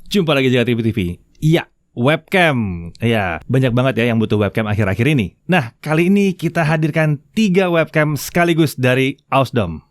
Jumpa lagi Jaga TV. Iya, webcam. Ya, banyak banget ya yang butuh webcam akhir-akhir ini. Nah, kali ini kita hadirkan 3 webcam sekaligus dari Ausdom.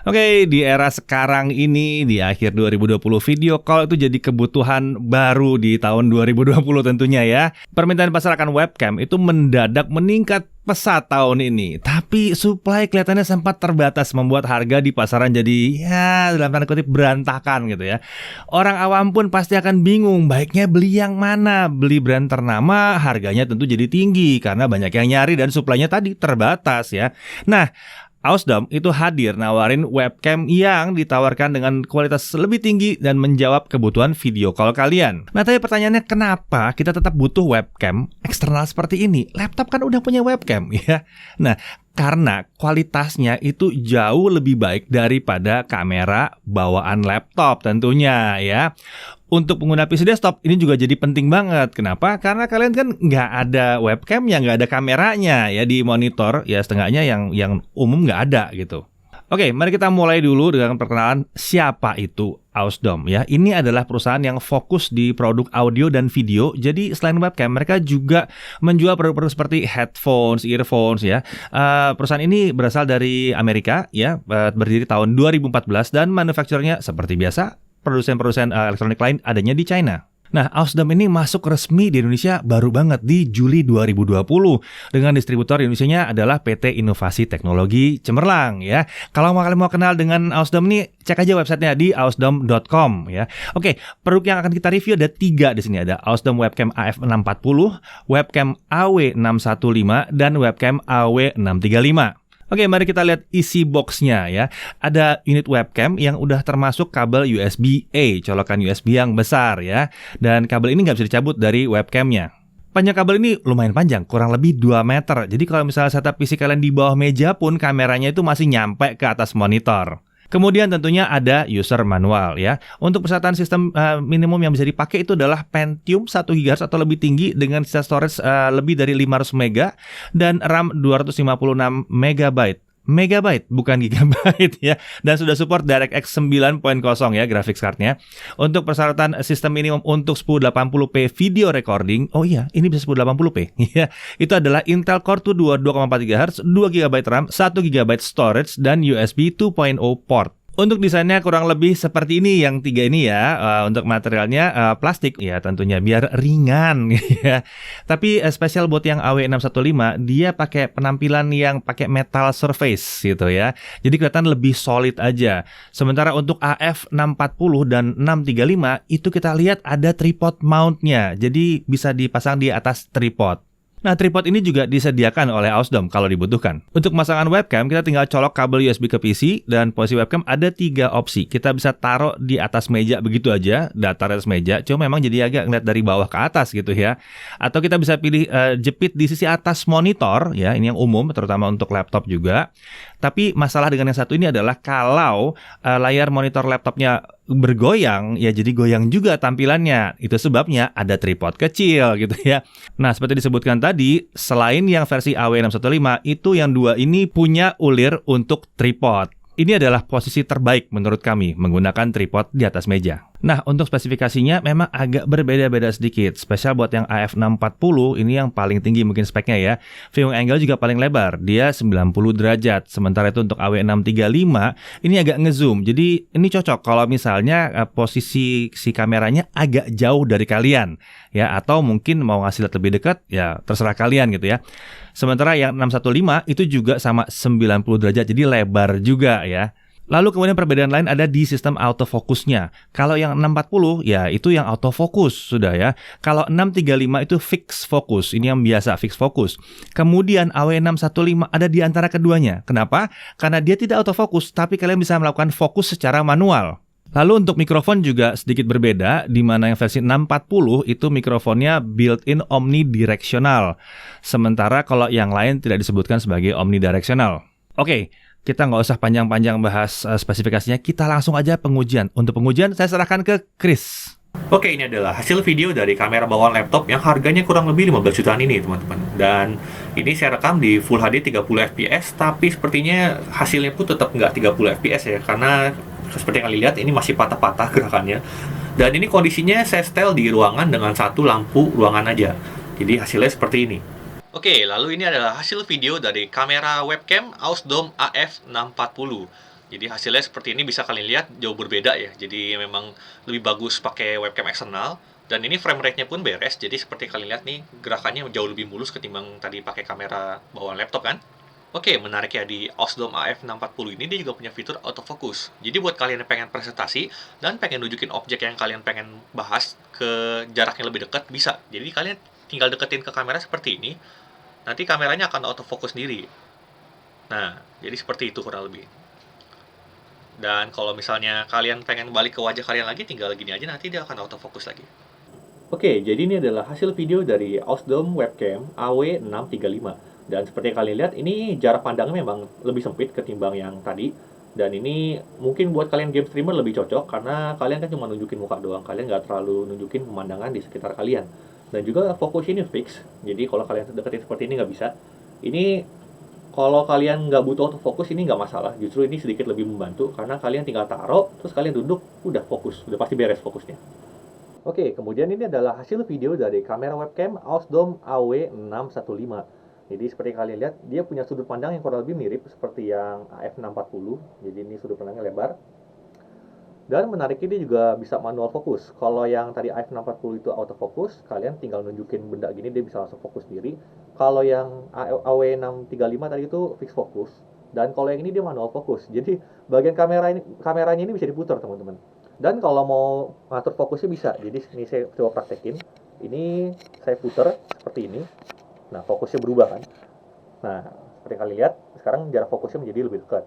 Oke, di era sekarang ini, di akhir 2020, video call itu jadi kebutuhan baru di tahun 2020 tentunya ya. Permintaan pasar akan webcam itu mendadak meningkat pesat tahun ini. Tapi supply kelihatannya sempat terbatas, membuat harga di pasaran jadi ya dalam tanda kutip berantakan gitu ya. Orang awam pun pasti akan bingung baiknya beli yang mana. Beli brand ternama harganya tentu jadi tinggi karena banyak yang nyari dan supply-nya tadi terbatas ya. Nah, Ausdom itu hadir nawarin webcam yang ditawarkan dengan kualitas lebih tinggi dan menjawab kebutuhan video call kalian. Nah, tapi pertanyaannya kenapa kita tetap butuh webcam eksternal seperti ini? Laptop kan udah punya webcam ya. Nah, karena kualitasnya itu jauh lebih baik daripada kamera bawaan laptop tentunya ya. Untuk pengguna PC desktop ini juga jadi penting banget. Kenapa? Karena kalian kan nggak ada webcamnya, nggak ada kameranya ya di monitor. Ya setengahnya yang umum nggak ada gitu. Oke, mari kita mulai dulu dengan perkenalan siapa itu Ausdom ya. Ini adalah perusahaan yang fokus di produk audio dan video. Jadi selain webcam, mereka juga menjual produk-produk seperti headphones, earphones ya. Perusahaan ini berasal dari Amerika ya, berdiri tahun 2014 dan manufakturernya seperti biasa produsen-produsen elektronik lain adanya di China. Nah, Ausdom ini masuk resmi di Indonesia baru banget di Juli 2020 dengan distributor di Indonesianya adalah PT Inovasi Teknologi Cemerlang ya. Kalau kalian mau kenal dengan Ausdom ini, cek aja websitenya di ausdom.com ya. Oke, produk yang akan kita review ada 3 di sini, ada Ausdom Webcam AF640, Webcam AW615 dan Webcam AW635. Oke, mari kita lihat isi boxnya ya. Ada unit webcam yang udah termasuk kabel USB-A, colokan USB yang besar ya. Dan kabel ini nggak bisa dicabut dari webcamnya. Panjang kabel ini lumayan panjang, kurang lebih 2 meter. Jadi kalau misalnya setup PC kalian di bawah meja pun kameranya itu masih nyampe ke atas monitor. Kemudian tentunya ada user manual ya. Untuk persyaratan sistem minimum yang bisa dipakai itu adalah Pentium 1 GHz atau lebih tinggi dengan sisa storage lebih dari 500 MB dan RAM 256 MB. Megabyte bukan gigabyte ya, dan sudah support DirectX 9.0 ya graphics cardnya. Untuk persyaratan sistem minimum untuk 1080p video recording, oh iya ini bisa 1080p ya, itu adalah Intel Core 2 2,4 GHz, 2 GB RAM, 1 GB storage dan USB 2.0 port. Untuk desainnya kurang lebih seperti ini yang 3 ini ya. Untuk materialnya plastik ya tentunya biar ringan ya. Tapi spesial buat yang AW615 dia pakai penampilan yang pakai metal surface gitu ya. Jadi kelihatan lebih solid aja. Sementara untuk AF640 dan 635 itu kita lihat ada tripod mountnya. Jadi bisa dipasang di atas tripod. Nah, tripod ini juga disediakan oleh Ausdom kalau dibutuhkan. Untuk pemasangan webcam, kita tinggal colok kabel USB ke PC dan posisi webcam ada 3 opsi. Kita bisa taruh di atas meja begitu aja, datar atas meja, cuma memang jadi agak ngeliat dari bawah ke atas gitu ya. Atau kita bisa pilih jepit di sisi atas monitor ya, ini yang umum terutama untuk laptop juga. Tapi masalah dengan yang satu ini adalah kalau layar monitor laptopnya bergoyang, ya jadi goyang juga tampilannya. Itu sebabnya ada tripod kecil gitu ya. Nah, seperti disebutkan tadi, selain yang versi AW615, itu yang 2 ini punya ulir untuk tripod. Ini adalah posisi terbaik menurut kami menggunakan tripod di atas meja. Nah, untuk spesifikasinya memang agak berbeda-beda sedikit. Spesial buat yang AF640, ini yang paling tinggi mungkin speknya ya. Viewing angle juga paling lebar, dia 90 derajat. Sementara itu untuk AW635, ini agak ngezoom. Jadi ini cocok kalau misalnya posisi si kameranya agak jauh dari kalian. Ya, atau mungkin mau ngasih lihat lebih dekat, ya terserah kalian gitu ya. Sementara yang 615 itu juga sama 90 derajat, jadi lebar juga ya. Lalu kemudian perbedaan lain ada di sistem autofokusnya. Kalau yang 640 ya itu yang autofokus sudah ya. Kalau 635 itu fix focus, ini yang biasa fix focus. Kemudian AW615 ada di antara keduanya. Kenapa? Karena dia tidak autofokus, tapi kalian bisa melakukan fokus secara manual. Lalu untuk mikrofon juga sedikit berbeda, di mana yang versi 640 itu mikrofonnya built-in omnidirectional. Sementara kalau yang lain tidak disebutkan sebagai omnidirectional. Oke. Kita nggak usah panjang-panjang bahas spesifikasinya, kita langsung aja pengujian. Untuk pengujian saya serahkan ke Chris. Oke, ini adalah hasil video dari kamera bawaan laptop yang harganya kurang lebih 15 jutaan ini teman-teman. Dan Ini saya rekam di Full HD 30 fps, tapi sepertinya hasilnya pun tetap nggak 30 fps ya, karena seperti yang kalian lihat ini masih patah-patah gerakannya. Dan ini kondisinya saya setel di ruangan dengan satu lampu ruangan aja. Jadi hasilnya seperti ini. Oke, lalu ini adalah hasil video dari kamera webcam Ausdom AF640. Jadi hasilnya seperti ini, bisa kalian lihat jauh berbeda ya. Jadi memang lebih bagus pakai webcam eksternal. Dan ini frame rate-nya pun beres, jadi seperti kalian lihat nih, gerakannya jauh lebih mulus ketimbang tadi pakai kamera bawaan laptop kan. Oke, menarik ya, di Ausdom AF640 ini dia juga punya fitur autofocus. Jadi buat kalian yang pengen presentasi dan pengen nunjukin objek yang kalian pengen bahas ke jarak yang lebih dekat, bisa. Jadi kalian tinggal deketin ke kamera seperti ini, nanti kameranya akan autofocus sendiri. Nah, jadi seperti itu kurang lebih. Dan kalau misalnya kalian pengen balik ke wajah kalian lagi, tinggal gini aja, nanti dia akan autofocus lagi. Oke, jadi ini adalah hasil video dari Ausdom Webcam AW635. Dan seperti yang kalian lihat, ini jarak pandangnya memang lebih sempit ketimbang yang tadi. Dan ini mungkin buat kalian game streamer lebih cocok, karena kalian kan cuma nunjukin muka doang. Kalian nggak terlalu nunjukin pemandangan di sekitar kalian. Dan juga fokus ini fix, jadi kalau kalian deketin seperti ini nggak bisa. Ini kalau kalian nggak butuh autofocus, ini nggak masalah. Justru ini sedikit lebih membantu, karena kalian tinggal taruh, terus kalian duduk, udah fokus. Udah pasti beres fokusnya. Oke, kemudian ini adalah hasil video dari kamera webcam Ausdom AW615. Jadi seperti yang kalian lihat, dia punya sudut pandang yang kurang lebih mirip seperti yang AF640. Jadi ini sudut pandangnya lebar. Dan menariknya dia juga bisa manual fokus. Kalau yang tadi AF640 itu autofocus, kalian tinggal nunjukin benda gini, dia bisa langsung fokus sendiri. Kalau yang AW635 tadi itu fix fokus. Dan kalau yang ini dia manual fokus. Jadi bagian kameranya ini bisa diputar, teman-teman. Dan kalau mau ngatur fokusnya bisa. Jadi ini saya coba praktekin. Ini saya putar seperti ini. Nah, fokusnya berubah kan. Nah, seperti kalian lihat, sekarang jarak fokusnya menjadi lebih dekat.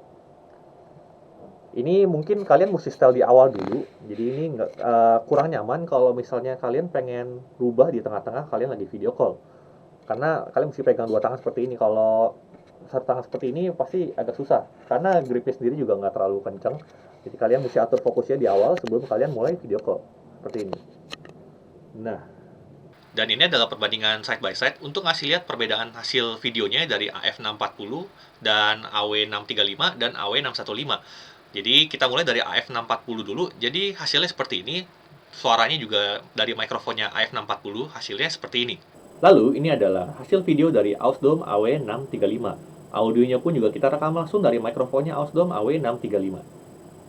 Ini mungkin kalian mesti setel di awal dulu. Jadi ini kurang nyaman kalau misalnya kalian pengen rubah di tengah-tengah kalian lagi video call. Karena kalian mesti pegang dua tangan seperti ini. Kalau satu tangan seperti ini pasti agak susah. Karena gripnya sendiri juga nggak terlalu kencang. Jadi kalian mesti atur fokusnya di awal sebelum kalian mulai video call. Seperti ini. Nah. Dan ini adalah perbandingan side by side untuk ngasih lihat perbedaan hasil videonya dari AF640 dan AW635 dan AW615. Jadi kita mulai dari AF640 dulu. Jadi hasilnya seperti ini. Suaranya juga dari mikrofonnya AF640 hasilnya seperti ini. Lalu ini adalah hasil video dari Ausdom AW635. Audionya pun juga kita rekam langsung dari mikrofonnya Ausdom AW635.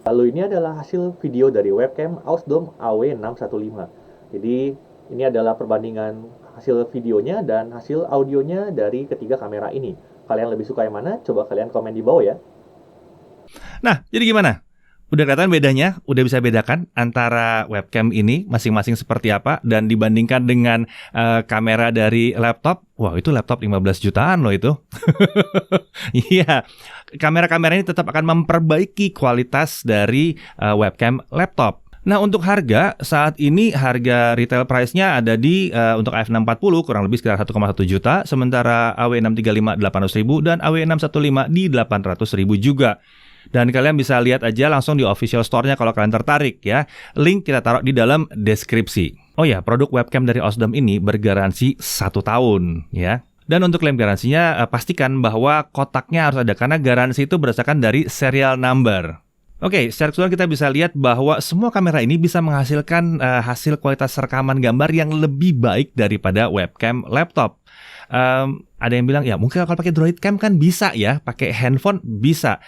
Lalu ini adalah hasil video dari webcam Ausdom AW615. Jadi ini adalah perbandingan hasil videonya dan hasil audionya dari ketiga kamera ini. Kalian lebih suka yang mana? Coba kalian komen di bawah ya. Nah, jadi gimana? Udah kelihatan bedanya? Udah bisa bedakan antara webcam ini masing-masing seperti apa dan dibandingkan dengan kamera dari laptop? Wah, itu laptop 15 jutaan loh itu. Iya, kamera-kamera ini tetap akan memperbaiki kualitas dari webcam laptop. Nah, untuk harga, saat ini harga retail price-nya ada di untuk AF640 kurang lebih sekitar 1,1 juta, sementara AW635 800.000 dan AW615 di 800.000 juga. Dan kalian bisa lihat aja langsung di official store-nya kalau kalian tertarik ya. Link kita taruh di dalam deskripsi. Oh ya, produk webcam dari Ausdom ini bergaransi 1 tahun ya. Dan untuk klaim garansinya, pastikan bahwa kotaknya harus ada, karena garansi itu berdasarkan dari serial number. Oke, secara keseluruhan kita bisa lihat bahwa semua kamera ini bisa menghasilkan hasil kualitas rekaman gambar yang lebih baik daripada webcam laptop. Ada yang bilang, ya mungkin kalau pakai Droid Cam kan bisa ya, pakai handphone bisa.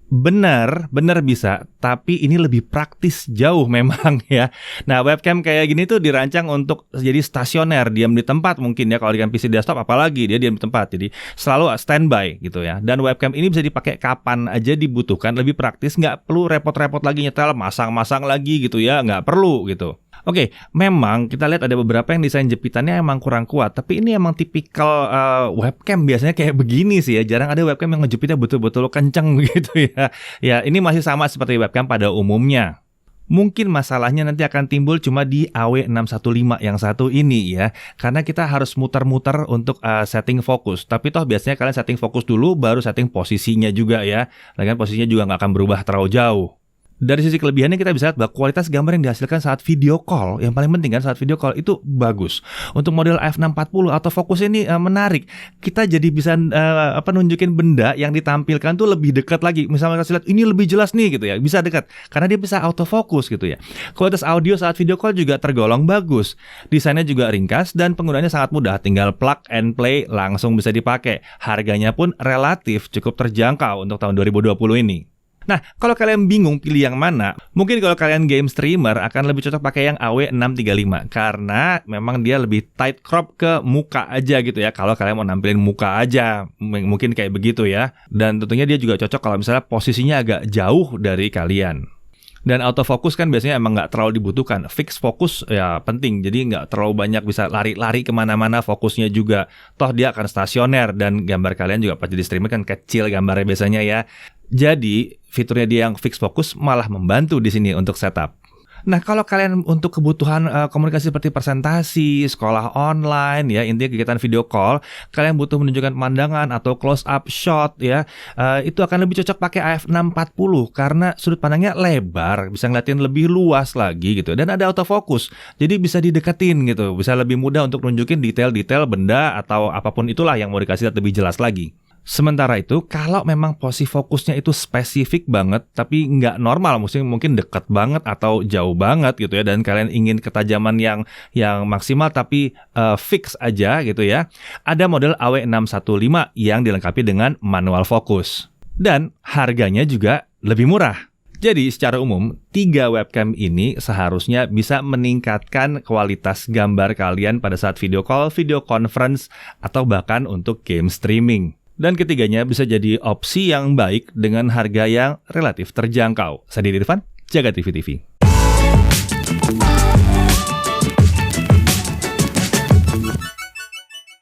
Benar bisa, tapi ini lebih praktis jauh memang ya. Nah, webcam kayak gini tuh dirancang untuk jadi stasioner, diam di tempat mungkin ya. Kalau dengan PC desktop apalagi dia diam di tempat, jadi selalu standby gitu ya. Dan webcam ini bisa dipakai kapan aja dibutuhkan, lebih praktis, nggak perlu repot-repot lagi nyetel, masang-masang lagi gitu ya, nggak perlu gitu. Oke, memang kita lihat ada beberapa yang desain jepitannya emang kurang kuat, tapi ini emang tipikal webcam biasanya kayak begini sih ya. Jarang ada webcam yang ngejepitnya betul-betul kenceng gitu ya. Ya, ini masih sama seperti webcam pada umumnya. Mungkin masalahnya nanti akan timbul cuma di AW615 yang satu ini ya. Karena kita harus muter-muter untuk setting fokus. Tapi toh biasanya kalian setting fokus dulu, baru setting posisinya juga ya. Lagian posisinya juga nggak akan berubah terlalu jauh. Dari sisi kelebihannya kita bisa lihat bahwa kualitas gambar yang dihasilkan saat video call, yang paling penting kan saat video call itu bagus. Untuk model f640 autofocus ini menarik. Kita jadi bisa nunjukin benda yang ditampilkan tuh lebih dekat lagi. Misalnya kita lihat ini lebih jelas nih gitu ya, bisa dekat karena dia bisa autofocus gitu ya. Kualitas audio saat video call juga tergolong bagus. Desainnya juga ringkas dan penggunaannya sangat mudah, tinggal plug and play langsung bisa dipakai. Harganya pun relatif cukup terjangkau untuk tahun 2020 ini. Nah, kalau kalian bingung pilih yang mana, mungkin kalau kalian game streamer akan lebih cocok pakai yang AW635 karena memang dia lebih tight crop ke muka aja gitu ya. Kalau kalian mau nampilin muka aja, mungkin kayak begitu ya. Dan tentunya dia juga cocok kalau misalnya posisinya agak jauh dari kalian. Dan autofocus kan biasanya emang nggak terlalu dibutuhkan. Fix fokus ya penting, jadi nggak terlalu banyak bisa lari-lari kemana-mana fokusnya juga. Toh dia akan stasioner dan gambar kalian juga pas jadi streamer kan kecil gambarnya biasanya ya. Jadi fiturnya dia yang fix fokus malah membantu di sini untuk setup. Nah, kalau kalian untuk kebutuhan komunikasi seperti presentasi, sekolah online ya, intinya kegiatan video call, kalian butuh menunjukkan pemandangan atau close up shot ya, itu akan lebih cocok pakai AF640 karena sudut pandangnya lebar, bisa ngeliatin lebih luas lagi gitu, dan ada autofocus, jadi bisa dideketin gitu, bisa lebih mudah untuk nunjukin detail-detail benda atau apapun itulah yang mau dikasih lihat lebih jelas lagi. Sementara itu, kalau memang posisi fokusnya itu spesifik banget, tapi nggak normal, mungkin dekat banget atau jauh banget gitu ya, dan kalian ingin ketajaman yang maksimal tapi fix aja gitu ya, ada model AW615 yang dilengkapi dengan manual fokus. Dan harganya juga lebih murah. Jadi secara umum, 3 webcam ini seharusnya bisa meningkatkan kualitas gambar kalian pada saat video call, video conference, atau bahkan untuk game streaming. Dan ketiganya bisa jadi opsi yang baik dengan harga yang relatif terjangkau. Saya Didi Irfan, Jagat TV TV.